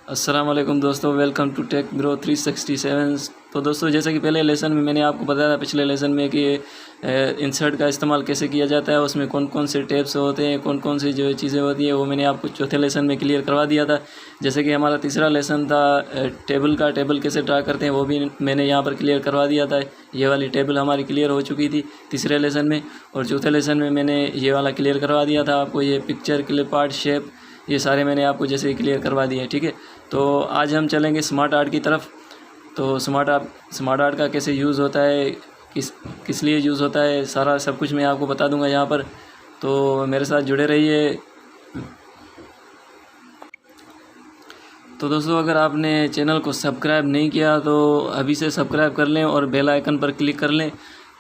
अस्सलाम वालेकुम दोस्तों, वेलकम टू टेक ग्रो 367। तो दोस्तों, जैसे कि पहले लेसन में मैंने आपको बताया था, पिछले लेसन में कि इंसर्ट का इस्तेमाल कैसे किया जाता है, उसमें कौन कौन से टेप्स होते हैं, कौन कौन सी जो चीज़ें होती हैं, वो मैंने आपको चौथे लेसन में क्लियर करवा दिया था। जैसे कि हमारा तीसरा लेसन था टेबल कैसे ड्रा करते हैं, वो भी मैंने यहाँ पर क्लियर करवा दिया था। ये वाली टेबल हमारी क्लियर हो चुकी थी तीसरे लेसन में, और चौथे लेसन में मैंने ये वाला क्लियर करवा दिया था आपको। ये पिक्चर, क्लिप आर्ट, शेप, ये सारे मैंने आपको जैसे क्लियर करवा दिए। ठीक है, तो आज हम चलेंगे स्मार्ट आर्ट की तरफ। तो स्मार्ट आर्ट का कैसे यूज़ होता है, किस लिए यूज़ होता है, सारा सब कुछ मैं आपको बता दूंगा यहाँ पर। तो मेरे साथ जुड़े रहिए। तो दोस्तों, अगर आपने चैनल को सब्सक्राइब नहीं किया तो अभी से सब्सक्राइब कर लें और बेल आइकन पर क्लिक कर लें,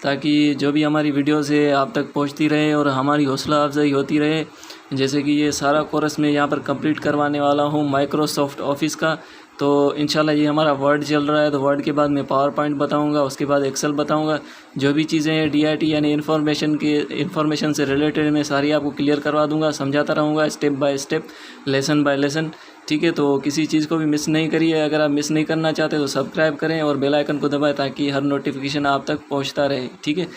ताकि जो भी हमारी वीडियोस है आप तक पहुंचती रहे और हमारी हौसला अफजाई होती रहे। जैसे कि ये सारा कोर्स मैं यहाँ पर कंप्लीट करवाने वाला हूँ माइक्रोसॉफ्ट ऑफिस का। तो इंशाल्लाह ये हमारा वर्ड चल रहा है, तो वर्ड के बाद मैं पावर पॉइंट बताऊँगा, उसके बाद एक्सेल बताऊँगा। जो भी चीज़ें हैं DIT यानी इन्फॉर्मेशन से रिलेटेड मैं सारी आपको क्लियर करवा दूँगा, समझाता रहूँगा step by step, lesson bye lesson. ठीक है, तो किसी चीज़ को भी मिस नहीं करिए। अगर आप मिस नहीं करना चाहते तो सब्सक्राइब करें और बेल आइकन को दबाएं, ताकि हर नोटिफिकेशन आप तक पहुंचता रहे। ठीक है,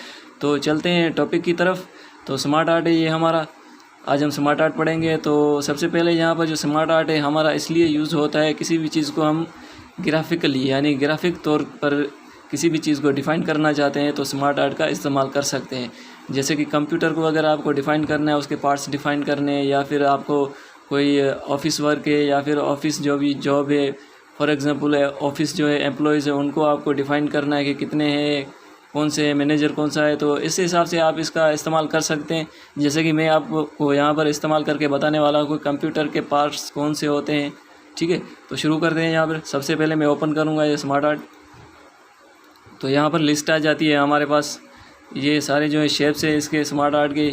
तो चलते हैं टॉपिक की तरफ। तो स्मार्ट आर्ट है ये हमारा, आज हम स्मार्ट आर्ट पढ़ेंगे। तो सबसे पहले यहाँ पर जो स्मार्ट आर्ट है हमारा इसलिए यूज़ होता है, किसी भी चीज़ को हम ग्राफिकली यानी ग्राफिक तौर पर किसी भी चीज़ को डिफ़ाइन करना चाहते हैं तो स्मार्ट आर्ट का इस्तेमाल कर सकते हैं। जैसे कि कंप्यूटर को अगर आपको डिफ़ाइन करना है, उसके पार्ट्स डिफ़ाइन करने हैं, या फिर आपको कोई ऑफिस वर्क है या फिर ऑफिस जो भी जॉब है, फॉर एग्जांपल ऑफिस जो है एम्प्लॉयज़ है उनको आपको डिफ़ाइन करना है कि कितने हैं, कौन से मैनेजर कौन सा है, तो इस हिसाब से आप इसका इस्तेमाल कर सकते हैं। जैसे कि मैं आपको यहाँ पर इस्तेमाल करके बताने वाला हूँ कि कंप्यूटर के पार्ट्स कौन से होते हैं। ठीक है, तो शुरू करते हैं। यहाँ पर सबसे पहले मैं ओपन करूँगा ये स्मार्ट आर्ट। तो यहाँ पर लिस्ट आ जाती है हमारे पास, ये सारे जो है शेप्स है इसके स्मार्ट आर्ट के,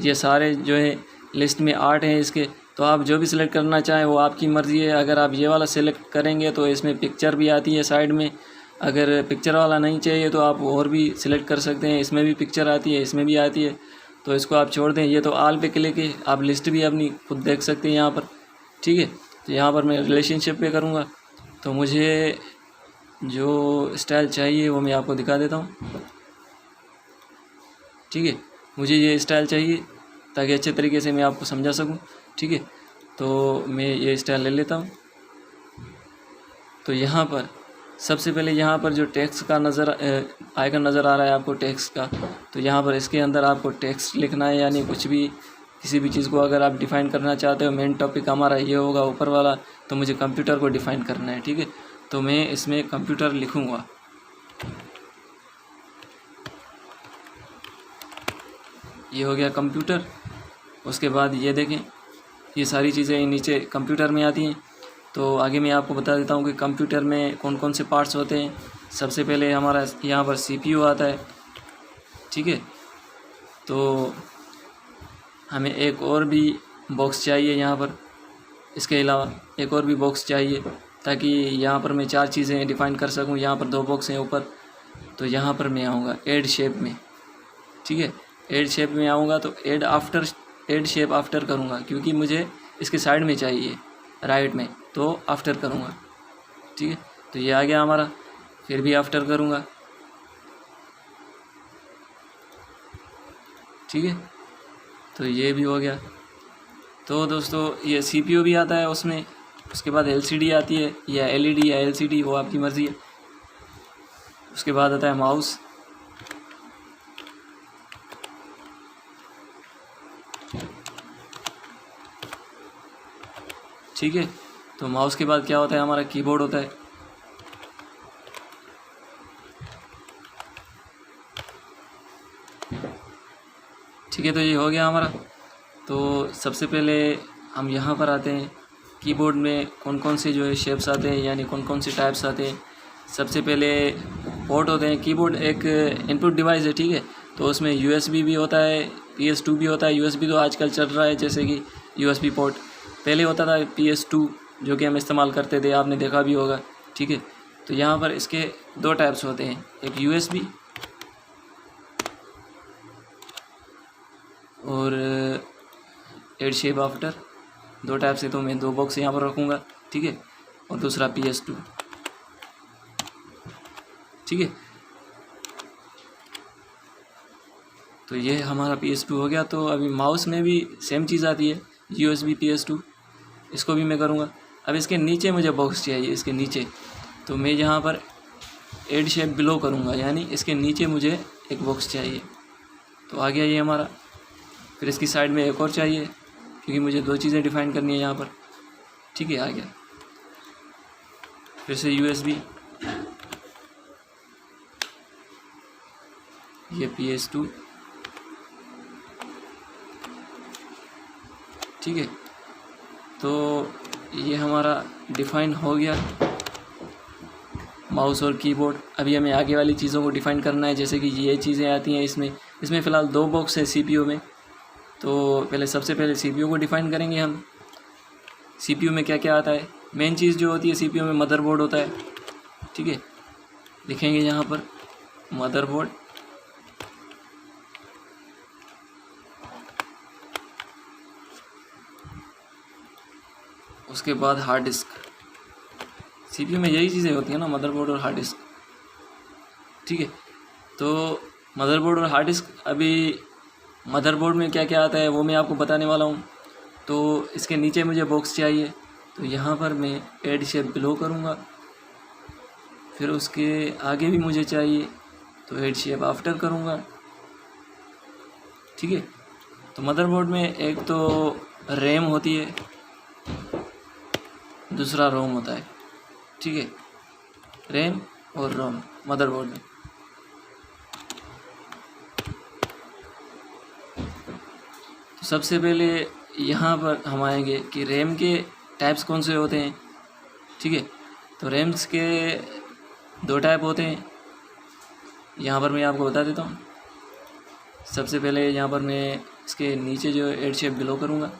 ये सारे जो है लिस्ट में आर्ट हैं इसके। तो आप जो भी सिलेक्ट करना चाहें वो आपकी मर्ज़ी है। अगर आप ये वाला सिलेक्ट करेंगे तो इसमें पिक्चर भी आती है साइड में। अगर पिक्चर वाला नहीं चाहिए तो आप और भी सिलेक्ट कर सकते हैं, इसमें भी पिक्चर आती है, इसमें भी आती है, तो इसको आप छोड़ दें। ये तो आल पे क्लिक है, आप लिस्ट भी अपनी खुद देख सकते हैं यहाँ पर। ठीक है, तो यहाँ पर मैं रिलेशनशिप पे करूँगा, तो मुझे जो स्टाइल चाहिए वो मैं आपको दिखा देता हूँ। ठीक है, मुझे ये स्टाइल चाहिए ताकि अच्छे तरीके से मैं आपको समझा सकूँ। ठीक है, तो मैं ये स्टाइल ले लेता हूँ। तो यहाँ पर सबसे पहले यहाँ पर जो टेक्स्ट का आइकन नज़र आ रहा है आपको टेक्स्ट का, तो यहाँ पर इसके अंदर आपको टेक्स्ट लिखना है, यानी कुछ भी किसी भी चीज़ को अगर आप डिफ़ाइन करना चाहते हो। मेन टॉपिक हमारा ये होगा ऊपर वाला, तो मुझे कंप्यूटर को डिफ़ाइन करना है। ठीक है, तो मैं इसमें कंप्यूटर लिखूँगा। ये हो गया कंप्यूटर। उसके बाद ये देखें, ये सारी चीज़ें नीचे कंप्यूटर में आती हैं। तो आगे मैं आपको बता देता हूँ कि कंप्यूटर में कौन कौन से पार्ट्स होते हैं। सबसे पहले हमारा यहाँ पर CPU आता है। ठीक है, तो हमें एक और भी बॉक्स चाहिए यहाँ पर, इसके अलावा एक और भी बॉक्स चाहिए, ताकि यहाँ पर मैं 4 चीज़ें डिफ़ाइन कर सकूँ। यहाँ पर 2 बॉक्स हैं ऊपर, तो यहाँ पर मैं आऊँगा ऐड शेप में। ठीक है, ऐड शेप में आऊँगा तो ऐड शेप आफ्टर करूँगा, क्योंकि मुझे इसके साइड में चाहिए राइट में, तो आफ्टर करूँगा। ठीक है, तो ये आ गया हमारा, फिर भी आफ्टर करूँगा। ठीक है, तो ये भी हो गया। तो दोस्तों, ये CPU भी आता है उसमें। उसके बाद LCD आती है, या LED या LCD, वो आपकी मर्ज़ी है। उसके बाद आता है माउस। ठीक है, तो माउस के बाद क्या होता है, हमारा कीबोर्ड होता है। ठीक है, तो ये हो गया हमारा। तो सबसे पहले हम यहाँ पर आते हैं, कीबोर्ड में कौन कौन से जो है शेप्स आते हैं, यानी कौन कौन से टाइप्स आते हैं। सबसे पहले पोर्ट होते हैं। कीबोर्ड एक इनपुट डिवाइस है। ठीक है, तो उसमें USB भी होता है, PS2 भी होता है। USB तो आजकल चल रहा है, जैसे कि USB पोर्ट। पहले होता था PS2, जो कि हम इस्तेमाल करते थे, आपने देखा भी होगा। ठीक है, तो यहाँ पर इसके 2 टाइप्स होते हैं, एक USB और ऐड शेप आफ्टर, 2 टाइप से। तो मैं 2 बॉक्स यहाँ पर रखूँगा। ठीक है, और दूसरा PS2। ठीक है, तो ये हमारा PS2 हो गया। तो अभी माउस में भी सेम चीज़ आती है, USB PS2, इसको भी मैं करूँगा। अब इसके नीचे मुझे बॉक्स चाहिए, इसके नीचे, तो मैं यहाँ पर एड शेप बिलो करूँगा, यानी इसके नीचे मुझे एक बॉक्स चाहिए। तो आ गया ये हमारा। फिर इसकी साइड में एक और चाहिए, क्योंकि मुझे दो चीज़ें डिफाइन करनी है यहाँ पर। ठीक है, आ गया। फिर से USB, ये PS2। ठीक है, तो ये हमारा डिफ़ाइन हो गया माउस और कीबोर्ड। अभी हमें आगे वाली चीज़ों को डिफ़ाइन करना है, जैसे कि ये चीज़ें आती हैं इसमें फ़िलहाल 2 बॉक्स है CPU में। तो सबसे पहले CPU को डिफ़ाइन करेंगे हम। CPU में क्या क्या आता है। मेन चीज़ जो होती है CPU में, मदरबोर्ड होता है। ठीक है, लिखेंगे यहाँ पर मदरबोर्ड, उसके बाद हार्ड डिस्क। CPU में यही चीज़ें होती हैं ना, मदरबोर्ड और हार्ड डिस्क। ठीक है, तो मदरबोर्ड और हार्ड डिस्क, अभी मदरबोर्ड में क्या क्या आता है वो मैं आपको बताने वाला हूँ। तो इसके नीचे मुझे बॉक्स चाहिए, तो यहाँ पर मैं एड शेप बिलो करूँगा। फिर उसके आगे भी मुझे चाहिए, तो एड शेप आफ्टर करूँगा। ठीक है, तो मदरबोर्ड में एक तो रैम होती है, दूसरा रोम होता है। ठीक है, रैम और रोम मदरबोर्ड में। तो सबसे पहले यहाँ पर हम आएंगे कि रैम के टाइप्स कौन से होते हैं। ठीक है, तो रैम्स के 2 टाइप होते हैं, यहाँ पर मैं आपको बता देता हूँ। सबसे पहले यहाँ पर मैं इसके नीचे जो एड शेप बिलो करूँगा,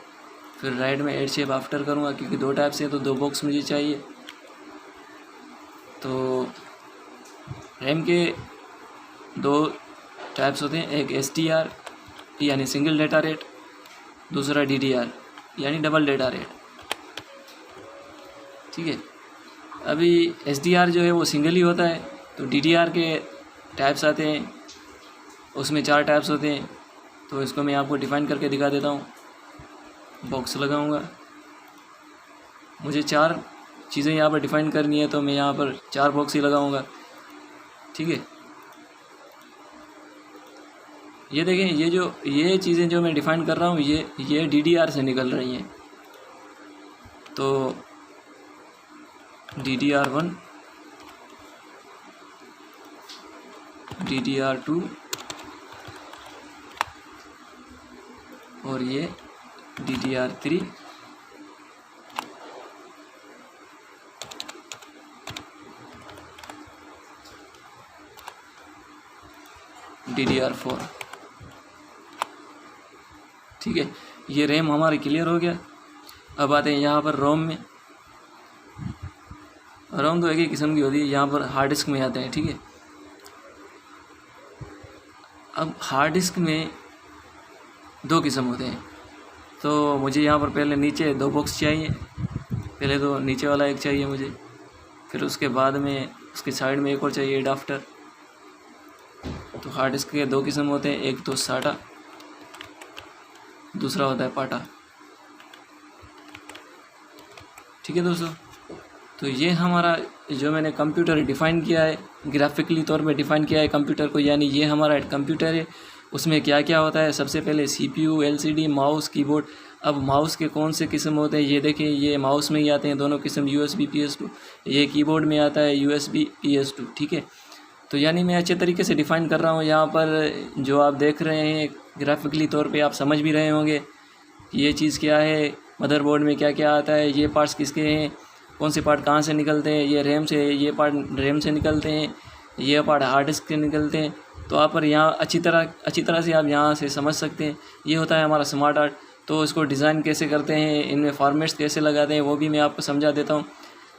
फिर राइट में एड शेप आफ्टर करूँगा, क्योंकि 2 टाइप से, तो 2 बॉक्स मुझे चाहिए। तो रैम के 2 टाइप्स होते हैं, एक SDR यानी सिंगल डेटा रेट, दूसरा DDR यानी डबल डेटा रेट। ठीक है, अभी SDR जो है वो सिंगल ही होता है, तो DDR के टाइप्स आते हैं, उसमें 4 टाइप्स होते हैं। तो इसको मैं आपको डिफ़ाइन करके दिखा देता हूँ। बॉक्स लगाऊंगा, मुझे 4 चीज़ें यहाँ पर डिफ़ाइन करनी है, तो मैं यहाँ पर 4 बॉक्स ही लगाऊंगा। ठीक है, ये देखें, ये चीज़ें जो मैं डिफ़ाइन कर रहा हूँ, ये DDR से निकल रही हैं। तो DDR1, DDR2 और ये DDR3, DDR4। ठीक है, ये रैम हमारे क्लियर हो गया। अब आते हैं यहाँ पर रोम में। रोम तो एक ही किस्म की होती है, यहाँ पर हार्ड डिस्क में आते हैं। ठीक है, अब हार्ड डिस्क में 2 किस्म होते हैं, तो मुझे यहाँ पर पहले नीचे 2 बॉक्स चाहिए। पहले तो नीचे वाला एक चाहिए मुझे, फिर उसके बाद में उसके साइड में एक और चाहिए एड आफ्टर। तो हार्ड डिस्क के 2 किस्म होते हैं, एक तो साटा, दूसरा होता है पाटा। ठीक है दोस्तों, तो ये हमारा जो मैंने कंप्यूटर डिफ़ाइन किया है, ग्राफिकली तौर पे डिफ़ाइन किया है कंप्यूटर को, यानी ये हमारा कंप्यूटर है। उसमें क्या क्या होता है, सबसे पहले CPU, LCD, माउस, कीबोर्ड। अब माउस के कौन से किस्म होते हैं, ये देखें, ये माउस में ही आते हैं दोनों किस्म, USB PS2। ये कीबोर्ड में आता है USB PS2। ठीक है, तो यानी मैं अच्छे तरीके से डिफ़ाइन कर रहा हूँ। यहाँ पर जो आप देख रहे हैं ग्राफिकली तौर पे, आप समझ भी रहे होंगे कि ये चीज़ क्या है, मदरबोर्ड में क्या क्या आता है, ये पार्ट्स किसके हैं, कौन से पार्ट कहाँ से निकलते हैं। ये रैम से, ये पार्ट रैम से निकलते हैं, ये पार्ट हार्ड डिस्क से निकलते हैं। तो आप पर यहाँ अच्छी तरह से आप यहाँ से समझ सकते हैं। ये होता है हमारा स्मार्ट आर्ट। तो इसको डिज़ाइन कैसे करते हैं, इनमें फॉर्मेट्स कैसे लगाते हैं, वो भी मैं आपको समझा देता हूँ।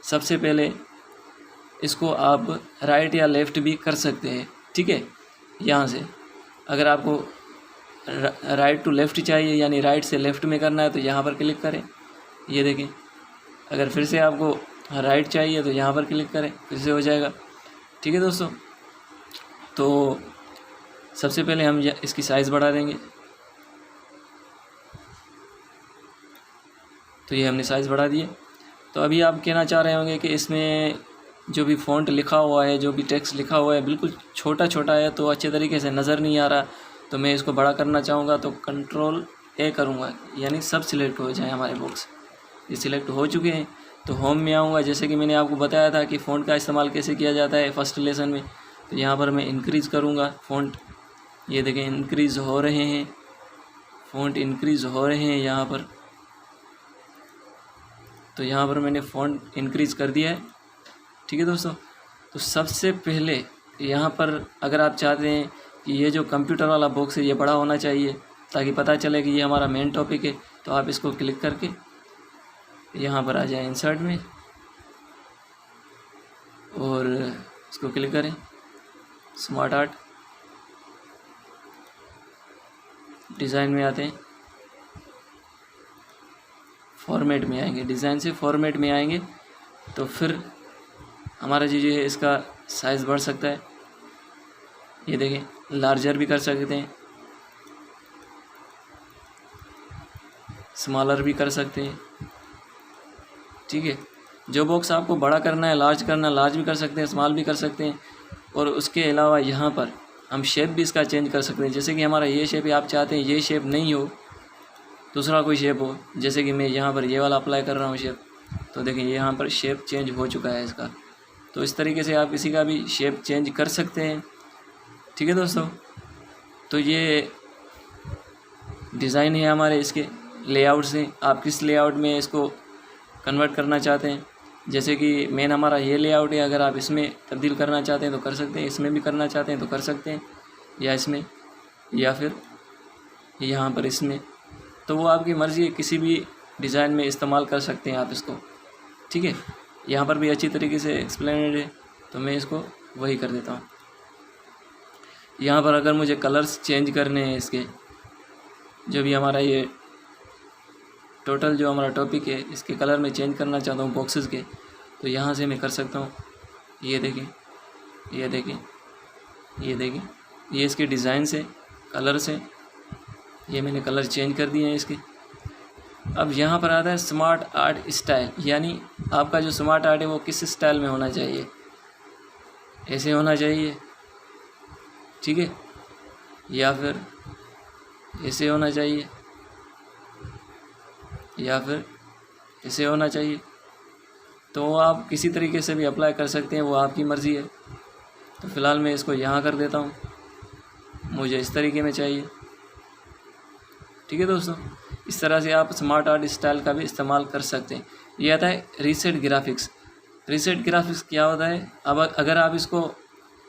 सबसे पहले इसको आप राइट या लेफ़्ट भी कर सकते हैं। ठीक है, यहाँ से अगर आपको राइट टू लेफ़्ट चाहिए, यानी राइट से लेफ़्ट में करना है, तो यहाँ पर क्लिक करें। ये देखें, अगर फिर से आपको राइट चाहिए तो यहाँ पर क्लिक करें, फिर से हो जाएगा। ठीक है दोस्तों, तो सबसे पहले हम इसकी साइज़ बढ़ा देंगे। तो ये हमने साइज़ बढ़ा दिए। तो अभी आप कहना चाह रहे होंगे कि इसमें जो भी फ़ॉन्ट लिखा हुआ है, जो भी टेक्स्ट लिखा हुआ है, बिल्कुल छोटा छोटा है, तो अच्छे तरीके से नज़र नहीं आ रहा। तो मैं इसको बड़ा करना चाहूँगा तो कंट्रोल ए करूँगा, यानी सब सिलेक्ट हो जाए हमारे बॉक्स। ये सिलेक्ट हो चुके हैं। तो होम में आऊँगा, जैसे कि मैंने आपको बताया था कि फ़ॉन्ट का इस्तेमाल कैसे किया जाता है फर्स्ट लेसन में। तो यहाँ पर मैं इंक्रीज़ करूँगा फ़ॉन्ट। ये देखें इंक्रीज़ हो रहे हैं, फ़ॉन्ट इंक्रीज़ हो रहे हैं यहाँ पर। तो यहाँ पर मैंने फ़ॉन्ट इंक्रीज़ कर दिया है। ठीक है दोस्तों, तो सबसे पहले यहाँ पर अगर आप चाहते हैं कि ये जो कंप्यूटर वाला बॉक्स है ये बड़ा होना चाहिए ताकि पता चले कि ये हमारा मेन टॉपिक है, तो आप इसको क्लिक करके यहाँ पर आ जाएं इंसर्ट में और इसको क्लिक करें स्मार्ट आर्ट, डिज़ाइन में आते हैं, फॉर्मेट में आएंगे, डिज़ाइन से फॉर्मेट में आएंगे। तो फिर हमारा जो है इसका साइज़ बढ़ सकता है। ये देखें लार्जर भी कर सकते हैं, स्मॉलर भी कर सकते हैं। ठीक है, जो बॉक्स आपको बड़ा करना है, लार्ज करना है, लार्ज भी कर सकते हैं, स्मॉल भी कर सकते हैं। और उसके अलावा यहाँ पर हम शेप भी इसका चेंज कर सकते हैं। जैसे कि हमारा ये शेप है, आप चाहते हैं ये शेप नहीं हो, दूसरा कोई शेप हो, जैसे कि मैं यहाँ पर ये वाला अप्लाई कर रहा हूँ शेप। तो देखिए यहाँ पर शेप चेंज हो चुका है इसका। तो इस तरीके से आप किसी का भी शेप चेंज कर सकते हैं। ठीक है दोस्तों, तो ये डिज़ाइन है हमारे, इसके लेआउट्स हैं। आप किस लेआउट में इसको कन्वर्ट करना चाहते हैं, जैसे कि मेन हमारा ये लेआउट है, अगर आप इसमें तब्दील करना चाहते हैं तो कर सकते हैं, इसमें भी करना चाहते हैं तो कर सकते हैं, या इसमें, या फिर यहाँ पर इसमें। तो वो आपकी मर्ज़ी है, किसी भी डिज़ाइन में इस्तेमाल कर सकते हैं आप इसको। ठीक है, यहाँ पर भी अच्छी तरीके से एक्सप्लेनेड है, तो मैं इसको वही कर देता हूँ। यहाँ पर अगर मुझे कलर्स चेंज करने हैं इसके, जो भी हमारा ये टोटल जो हमारा टॉपिक है इसके कलर में चेंज करना चाहता हूँ बॉक्सेस के, तो यहाँ से मैं कर सकता हूँ। ये देखें, ये देखें, ये देखें, ये इसके डिज़ाइन से, कलर से, ये मैंने कलर चेंज कर दिए हैं इसके। अब यहाँ पर आता है स्मार्ट आर्ट स्टाइल, यानी आपका जो स्मार्ट आर्ट है वो किस स्टाइल में होना चाहिए। ऐसे होना चाहिए, ठीक है, या फिर ऐसे होना चाहिए, या फिर ऐसे होना चाहिए। तो आप किसी तरीके से भी अप्लाई कर सकते हैं, वो आपकी मर्ज़ी है। तो फ़िलहाल मैं इसको यहाँ कर देता हूँ, मुझे इस तरीके में चाहिए। ठीक है दोस्तों, इस तरह से आप स्मार्ट आर्ट स्टाइल का भी इस्तेमाल कर सकते हैं। ये आता है रीसेट ग्राफिक्स। रीसेट ग्राफिक्स क्या होता है, अब अगर आप इसको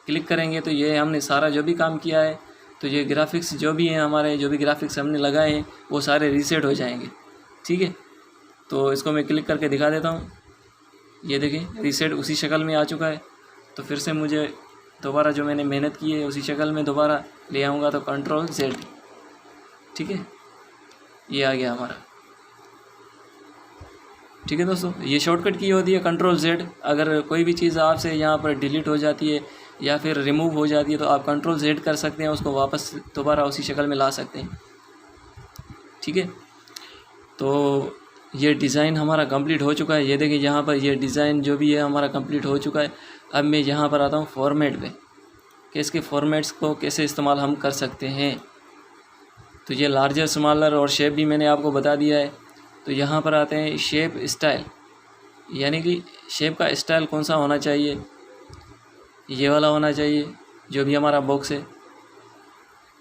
क्लिक करेंगे तो ये हमने सारा जो भी काम किया है, तो ये ग्राफिक्स जो भी हैं हमारे, जो भी ग्राफिक्स हमने लगाए हैं वो सारे रीसेट हो जाएंगे। ठीक है, तो इसको मैं क्लिक करके दिखा देता हूँ। ये देखें रीसेट उसी शक्ल में आ चुका है। तो फिर से मुझे दोबारा जो मैंने मेहनत की है उसी शक्ल में दोबारा ले आऊँगा, तो कंट्रोल Z। ठीक है, ये आ गया हमारा। ठीक है दोस्तों, ये शॉर्टकट की होती है कंट्रोल Z। अगर कोई भी चीज़ आपसे यहाँ पर डिलीट हो जाती है या फिर रिमूव हो जाती है तो आप कंट्रोल Z कर सकते हैं, उसको वापस दोबारा उसी शक्ल में ला सकते हैं। ठीक है, तो ये डिज़ाइन हमारा कंप्लीट हो चुका है। ये देखिए यहाँ पर ये डिज़ाइन जो भी है हमारा कंप्लीट हो चुका है। अब मैं यहाँ पर आता हूँ फॉर्मेट पे, कि इसके फॉर्मेट्स को कैसे इस्तेमाल हम कर सकते हैं। तो ये लार्जर, स्मॉलर और शेप भी मैंने आपको बता दिया है। तो यहाँ पर आते हैं शेप स्टाइल, यानी कि शेप का स्टाइल कौन सा होना चाहिए। ये वाला होना चाहिए, जो भी हमारा बॉक्स है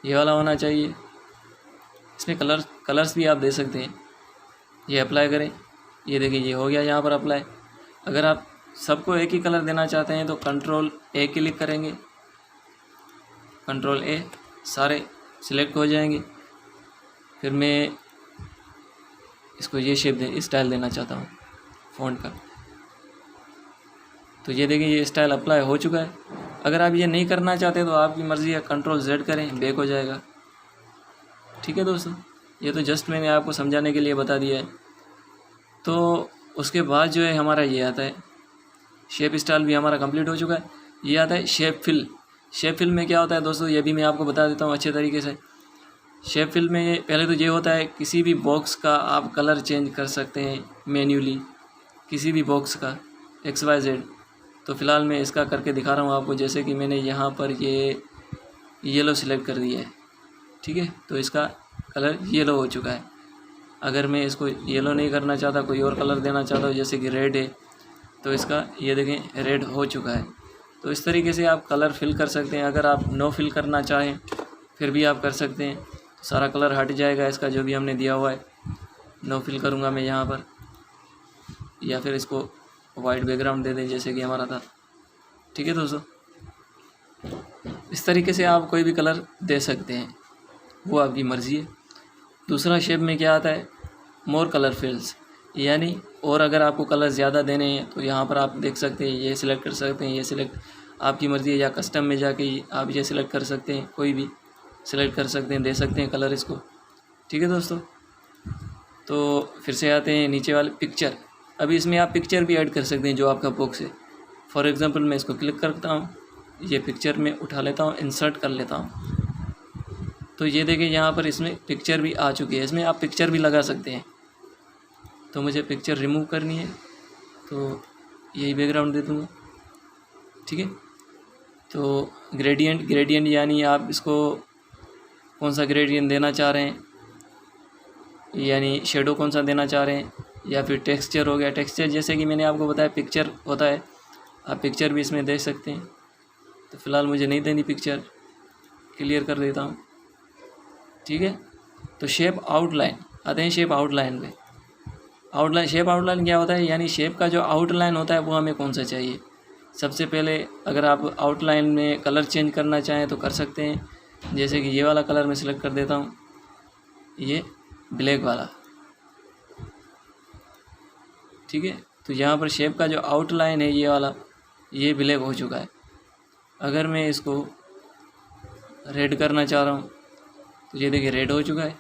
ये वाला होना चाहिए। इसमें कलर्स भी आप दे सकते हैं। ये अप्लाई करें, ये देखिए ये हो गया यहाँ पर अप्लाई। अगर आप सबको एक ही कलर देना चाहते हैं तो कंट्रोल A क्लिक करेंगे, कंट्रोल A, सारे सिलेक्ट हो जाएंगे। फिर मैं इसको ये शेप स्टाइल देना चाहता हूँ फ़ॉन्ट का, तो ये देखिए ये स्टाइल अप्लाई हो चुका है। अगर आप ये नहीं करना चाहते तो आपकी मर्ज़ी है, कंट्रोल Z करें, बैक हो जाएगा। ठीक है दोस्तों, ये तो जस्ट मैंने आपको समझाने के लिए बता दिया है। तो उसके बाद जो है हमारा ये आता है शेप स्टाइल भी हमारा कंप्लीट हो चुका है। ये आता है शेप फिल। शेप फिल में क्या होता है दोस्तों, ये भी मैं आपको बता देता हूँ अच्छे तरीके से। शेप फिल में पहले तो ये होता है किसी भी बॉक्स का आप कलर चेंज कर सकते हैं मैन्युअली, किसी भी बॉक्स का XYZ। तो फ़िलहाल मैं इसका करके दिखा रहा हूँ आपको। जैसे कि मैंने यहाँ पर ये येलो सिलेक्ट कर दिया है, ठीक है, तो इसका कलर येलो हो चुका है। अगर मैं इसको येलो नहीं करना चाहता, कोई और कलर देना चाहता हूँ जैसे कि रेड है, तो इसका ये देखें रेड हो चुका है। तो इस तरीके से आप कलर फिल कर सकते हैं। अगर आप नो फिल करना चाहें फिर भी आप कर सकते हैं, तो सारा कलर हट जाएगा इसका जो भी हमने दिया हुआ है। नो फिल करूँगा मैं यहाँ पर, या फिर इसको वाइट बैकग्राउंड दे दें जैसे कि हमारा था, ठीक है दोस्तों। इस तरीके से आप कोई भी कलर दे सकते हैं, वो आपकी मर्ज़ी है। दूसरा शेप में क्या आता है, मोर कलर फिल्स, यानी और अगर आपको कलर ज़्यादा देने हैं तो यहाँ पर आप देख सकते हैं, ये सिलेक्ट कर सकते हैं, ये सिलेक्ट आपकी मर्ज़ी है, या कस्टम में जाके आप ये सिलेक्ट कर सकते हैं, कोई भी सिलेक्ट कर सकते हैं, दे सकते हैं कलर इसको, ठीक है दोस्तों। तो फिर से आते हैं नीचे वाले पिक्चर। अभी इसमें आप पिक्चर भी ऐड कर सकते हैं जो आपका बॉक्स है। फॉर एग्ज़ाम्पल मैं इसको क्लिक करता हूँ, ये पिक्चर में उठा लेता हूँ, इंसर्ट कर लेता हूँ, तो ये देखिए यहाँ पर इसमें पिक्चर भी आ चुकी है। इसमें आप पिक्चर भी लगा सकते हैं। तो मुझे पिक्चर रिमूव करनी है तो यही बैकग्राउंड दे दूँगा, ठीक है। तो ग्रेडियंट यानी आप इसको कौन सा ग्रेडियंट देना चाह रहे हैं, यानी शेडो कौन सा देना चाह रहे हैं, या फिर टेक्सचर हो गया। टेक्सचर जैसे कि मैंने आपको बताया पिक्चर होता है, आप पिक्चर भी इसमें दे सकते हैं। तो फ़िलहाल मुझे नहीं देनी पिक्चर, क्लियर कर देता हूँ, ठीक है। तो शेप आउटलाइन आते हैं, शेप आउटलाइन पे। शेप आउटलाइन क्या होता है, यानी शेप का जो आउटलाइन होता है वो हमें कौन सा चाहिए। सबसे पहले अगर आप आउटलाइन में कलर चेंज करना चाहें तो कर सकते हैं। जैसे कि ये वाला कलर मैं सिलेक्ट कर देता हूँ, ये ब्लैक वाला, ठीक है। तो यहाँ पर शेप का जो आउटलाइन है ये वाला, ये ब्लैक हो चुका है। अगर मैं इसको रेड करना चाह रहा हूँ तो ये देखिए रेड हो चुका है।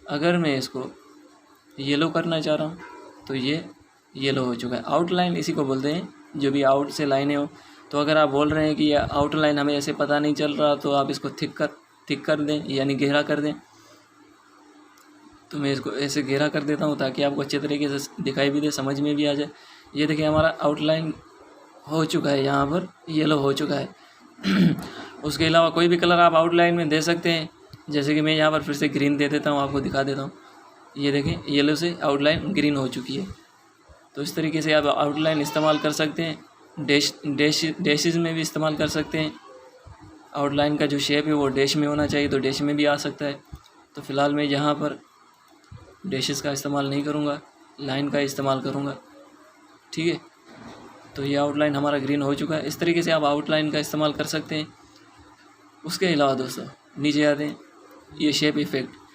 अगर मैं इसको येलो करना चाह रहा हूँ तो ये येलो हो चुका है। आउटलाइन इसी को बोलते हैं, जो भी आउट से लाइनें हो। तो अगर आप बोल रहे हैं कि ये आउटलाइन हमें ऐसे पता नहीं चल रहा, तो आप इसको थिक कर दें, यानी गहरा कर दें। तो मैं इसको ऐसे गहरा कर देता हूँ ताकि आपको अच्छे तरीके से दिखाई भी दे, समझ में भी आ जाए। ये देखिए हमारा आउटलाइन हो चुका है, यहाँ पर येलो हो चुका है। उसके अलावा कोई भी कलर आप आउटलाइन में दे सकते हैं। जैसे कि मैं यहाँ पर फिर से ग्रीन दे देता हूँ, आपको दिखा देता हूँ। ये देखें येलो से आउटलाइन ग्रीन हो चुकी है। तो इस तरीके से आप आउटलाइन इस्तेमाल कर सकते हैं। डैशेस में भी इस्तेमाल कर सकते हैं। आउटलाइन का जो शेप है वो डैश में होना चाहिए, तो डैश में भी आ सकता है। तो फ़िलहाल मैं यहाँ पर डैशेस का इस्तेमाल नहीं करूँगा, लाइन का इस्तेमाल करूँगा, ठीक है। तो ये आउटलाइन हमारा ग्रीन हो चुका है। इस तरीके से आप आउटलाइन का इस्तेमाल कर सकते हैं। उसके अलावा दोस्तों नीचे आते हैं, ये शेप इफ़ेक्ट।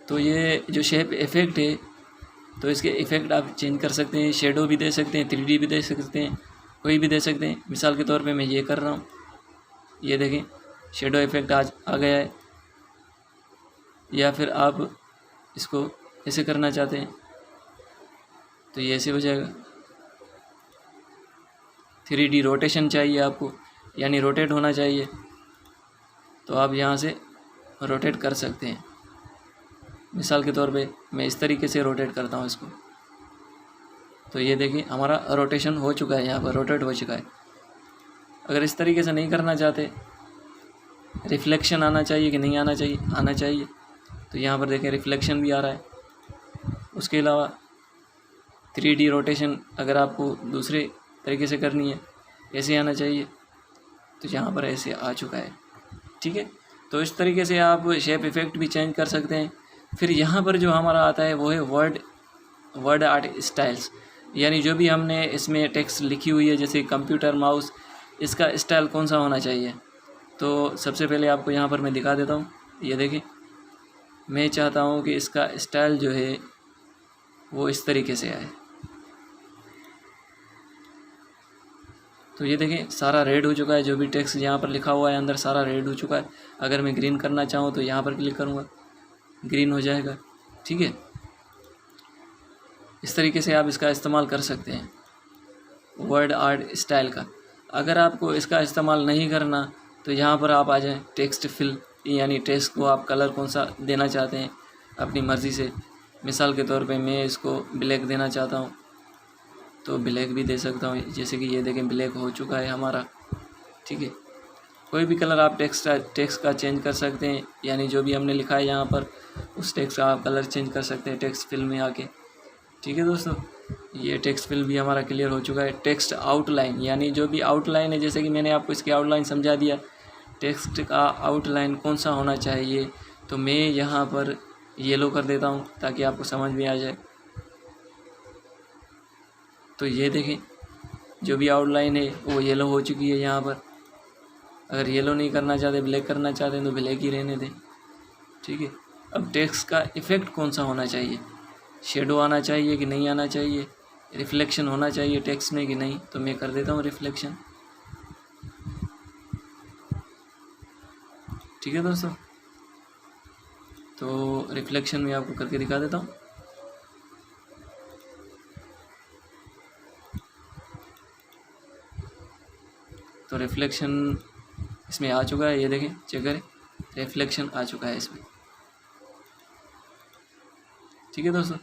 तो ये जो शेप इफ़ेक्ट है, तो इसके इफ़ेक्ट आप चेंज कर सकते हैं। शेडो भी दे सकते हैं, 3D भी दे सकते हैं, कोई भी दे सकते हैं। मिसाल के तौर पे मैं ये कर रहा हूँ, ये देखें शेडो इफ़ेक्ट आज आ गया है। या फिर आप इसको ऐसे करना चाहते हैं तो ये ऐसे हो जाएगा। 3D रोटेशन चाहिए आपको, यानी रोटेट होना चाहिए, तो आप यहाँ से रोटेट कर सकते हैं। मिसाल के तौर पे मैं इस तरीके से रोटेट करता हूँ इसको, तो ये देखिए हमारा रोटेशन हो चुका है, यहाँ पर रोटेट हो चुका है। अगर इस तरीके से नहीं करना चाहते, रिफ्लेक्शन आना चाहिए कि नहीं आना चाहिए, आना चाहिए, तो यहाँ पर देखें रिफ्लेक्शन भी आ रहा है। उसके अलावा 3D रोटेशन अगर आपको दूसरे तरीके से करनी है, ऐसे आना चाहिए, तो यहाँ पर ऐसे आ चुका है, ठीक है। तो इस तरीके से आप शेप इफ़ेक्ट भी चेंज कर सकते हैं। फिर यहाँ पर जो हमारा आता है वो है वर्ड आर्ट स्टाइल्स, यानी जो भी हमने इसमें टेक्स्ट लिखी हुई है, जैसे कंप्यूटर माउस, इसका स्टाइल कौन सा होना चाहिए। तो सबसे पहले आपको यहाँ पर मैं दिखा देता हूँ। ये देखिए मैं चाहता हूँ कि इसका स्टाइल जो है वो इस तरीके से आए। तो ये देखें सारा रेड हो चुका है, जो भी टेक्स्ट यहाँ पर लिखा हुआ है अंदर सारा रेड हो चुका है। अगर मैं ग्रीन करना चाहूँ तो यहाँ पर क्लिक करूँगा, ग्रीन हो जाएगा, ठीक है। इस तरीके से आप इसका इस्तेमाल कर सकते हैं वर्ड आर्ट स्टाइल का। अगर आपको इसका इस्तेमाल नहीं करना तो यहाँ पर आप आ जाएं टेक्स्ट फिल, यानी टेक्स्ट को आप कलर कौन सा देना चाहते हैं अपनी मर्ज़ी से। मिसाल के तौर पे मैं इसको ब्लैक देना चाहता हूँ तो ब्लैक भी दे सकता हूँ, जैसे कि ये देखें ब्लैक हो चुका है हमारा। ठीक है, कोई भी कलर आप टेक्स्ट का चेंज कर सकते हैं, यानी जो भी हमने लिखा है यहाँ पर उस टेक्स्ट का आप कलर चेंज कर सकते हैं टेक्स्ट फिल में आके। ठीक है दोस्तों, ये टेक्स्ट फिल भी हमारा क्लियर हो चुका है। टेक्स्ट आउटलाइन, यानी जो भी आउटलाइन है, जैसे कि मैंने आपको इसकी आउटलाइन समझा दिया, टेक्स्ट का आउटलाइन कौन सा होना चाहिए, तो मैं यहाँ पर येलो कर देता हूँ ताकि आपको समझ में आ जाए। तो ये देखें जो भी आउटलाइन है वो येलो हो चुकी है यहाँ पर। अगर येलो नहीं करना चाहते, ब्लैक करना चाहते हैं तो ब्लैक ही रहने दें। ठीक है, अब टेक्स्ट का इफ़ेक्ट कौन सा होना चाहिए, शेडो आना चाहिए कि नहीं आना चाहिए, रिफ्लेक्शन होना चाहिए टेक्स्ट में कि नहीं, तो मैं कर देता हूँ रिफ्लेक्शन। ठीक है दोस्तों, तो रिफ्लेक्शन में आपको करके दिखा देता हूँ। तो रिफ्लेक्शन इसमें आ चुका है, ये देखें चेक करें, रिफ्लेक्शन आ चुका है इसमें। ठीक है दोस्तों,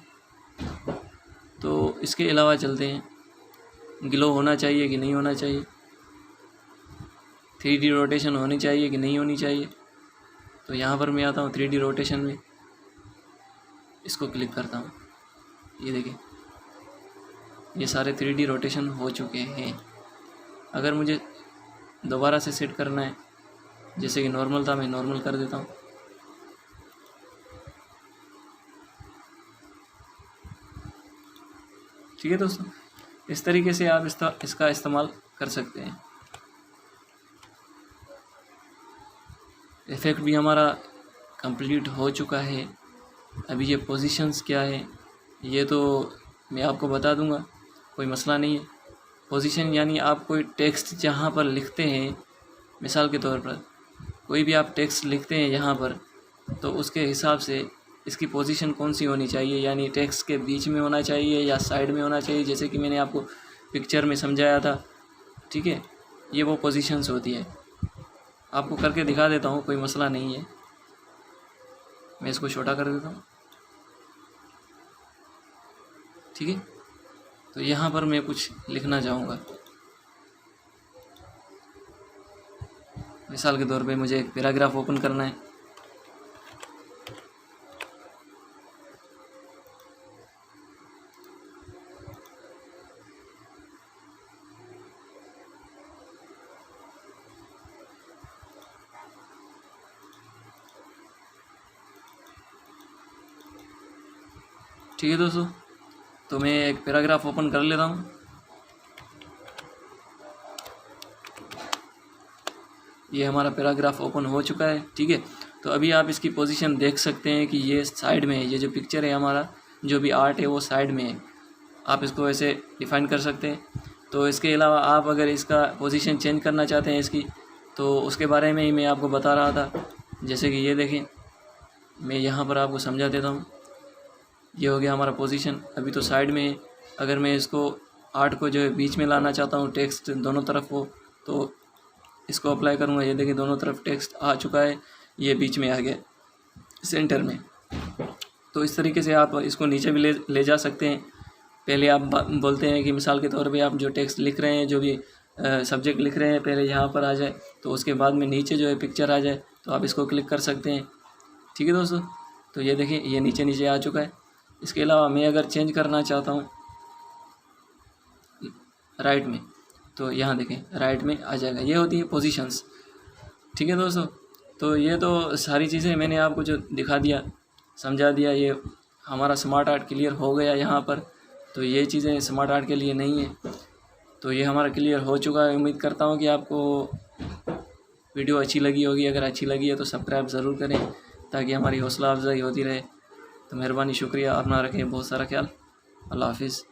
तो इसके अलावा चलते हैं ग्लो होना चाहिए कि नहीं होना चाहिए, 3D रोटेशन होनी चाहिए कि नहीं होनी चाहिए। तो यहाँ पर मैं आता हूँ 3D रोटेशन में, इसको क्लिक करता हूँ, ये देखिए ये सारे 3D रोटेशन हो चुके हैं। अगर मुझे दोबारा से सेट करना है, जैसे कि नॉर्मल था, मैं नॉर्मल कर देता हूँ। ठीक है दोस्तों, इस तरीके से आप इसका इस्तेमाल कर सकते हैं। इफ़ेक्ट भी हमारा कंप्लीट हो चुका है। अभी ये पोजीशंस क्या है ये तो मैं आपको बता दूंगा, कोई मसला नहीं है। पोजीशन यानी आप कोई टेक्स्ट जहाँ पर लिखते हैं, मिसाल के तौर पर कोई भी आप टेक्स्ट लिखते हैं यहाँ पर, तो उसके हिसाब से इसकी पोजीशन कौन सी होनी चाहिए, यानी टेक्स्ट के बीच में होना चाहिए या साइड में होना चाहिए, जैसे कि मैंने आपको पिक्चर में समझाया था। ठीक है, ये वो पोजीशंस होती है। आपको करके दिखा देता हूँ, कोई मसला नहीं है। मैं इसको छोटा कर देता हूँ। ठीक है, तो यहाँ पर मैं कुछ लिखना चाहूँगा। मिसाल के तौर पे मुझे एक पैराग्राफ ओपन करना है। ठीक है दोस्तों, तो मैं एक पैराग्राफ ओपन कर लेता हूँ। ये हमारा पैराग्राफ ओपन हो चुका है। ठीक है, तो अभी आप इसकी पोजीशन देख सकते हैं कि ये साइड में है, ये जो पिक्चर है हमारा, जो भी आर्ट है वो साइड में है। आप इसको ऐसे डिफाइन कर सकते हैं। तो इसके अलावा आप अगर इसका पोजीशन चेंज करना चाहते हैं इसकी, तो उसके बारे में ही मैं आपको बता रहा था। जैसे कि ये देखें, मैं यहाँ पर आपको समझा देता हूँ। ये हो गया हमारा पोजीशन, अभी तो साइड में है। अगर मैं इसको आर्ट को जो है बीच में लाना चाहता हूँ, टेक्स्ट दोनों तरफ हो, तो इसको अप्लाई करूँगा। ये देखिए दोनों तरफ टेक्स्ट आ चुका है, ये बीच में आ गया सेंटर में। तो इस तरीके से आप इसको नीचे भी ले जा सकते हैं। पहले आप बोलते हैं कि मिसाल के तौर पे आप जो टेक्स्ट लिख रहे हैं, जो भी सब्जेक्ट लिख रहे हैं, पहले यहाँ पर आ जाए, तो उसके बाद में नीचे जो है पिक्चर आ जाए, तो आप इसको क्लिक कर सकते हैं। ठीक है दोस्तों, तो ये देखिए ये नीचे आ चुका है। इसके अलावा मैं अगर चेंज करना चाहता हूँ राइट में, तो यहाँ देखें राइट में आ जाएगा। ये होती है पोजीशंस। ठीक है दोस्तों, तो ये तो सारी चीज़ें मैंने आपको जो दिखा दिया, समझा दिया। ये हमारा स्मार्ट आर्ट क्लियर हो गया यहाँ पर। तो ये चीज़ें स्मार्ट आर्ट के लिए नहीं है। तो ये हमारा क्लियर हो चुका है। उम्मीद करता हूँ कि आपको वीडियो अच्छी लगी होगी। अगर अच्छी लगी है तो सब्सक्राइब ज़रूर करें ताकि हमारी हौसला अफजाई होती रहे। तो मेहरबानी, शुक्रिया। अपना रखें बहुत सारा ख्याल। अल्लाह हाफिज़।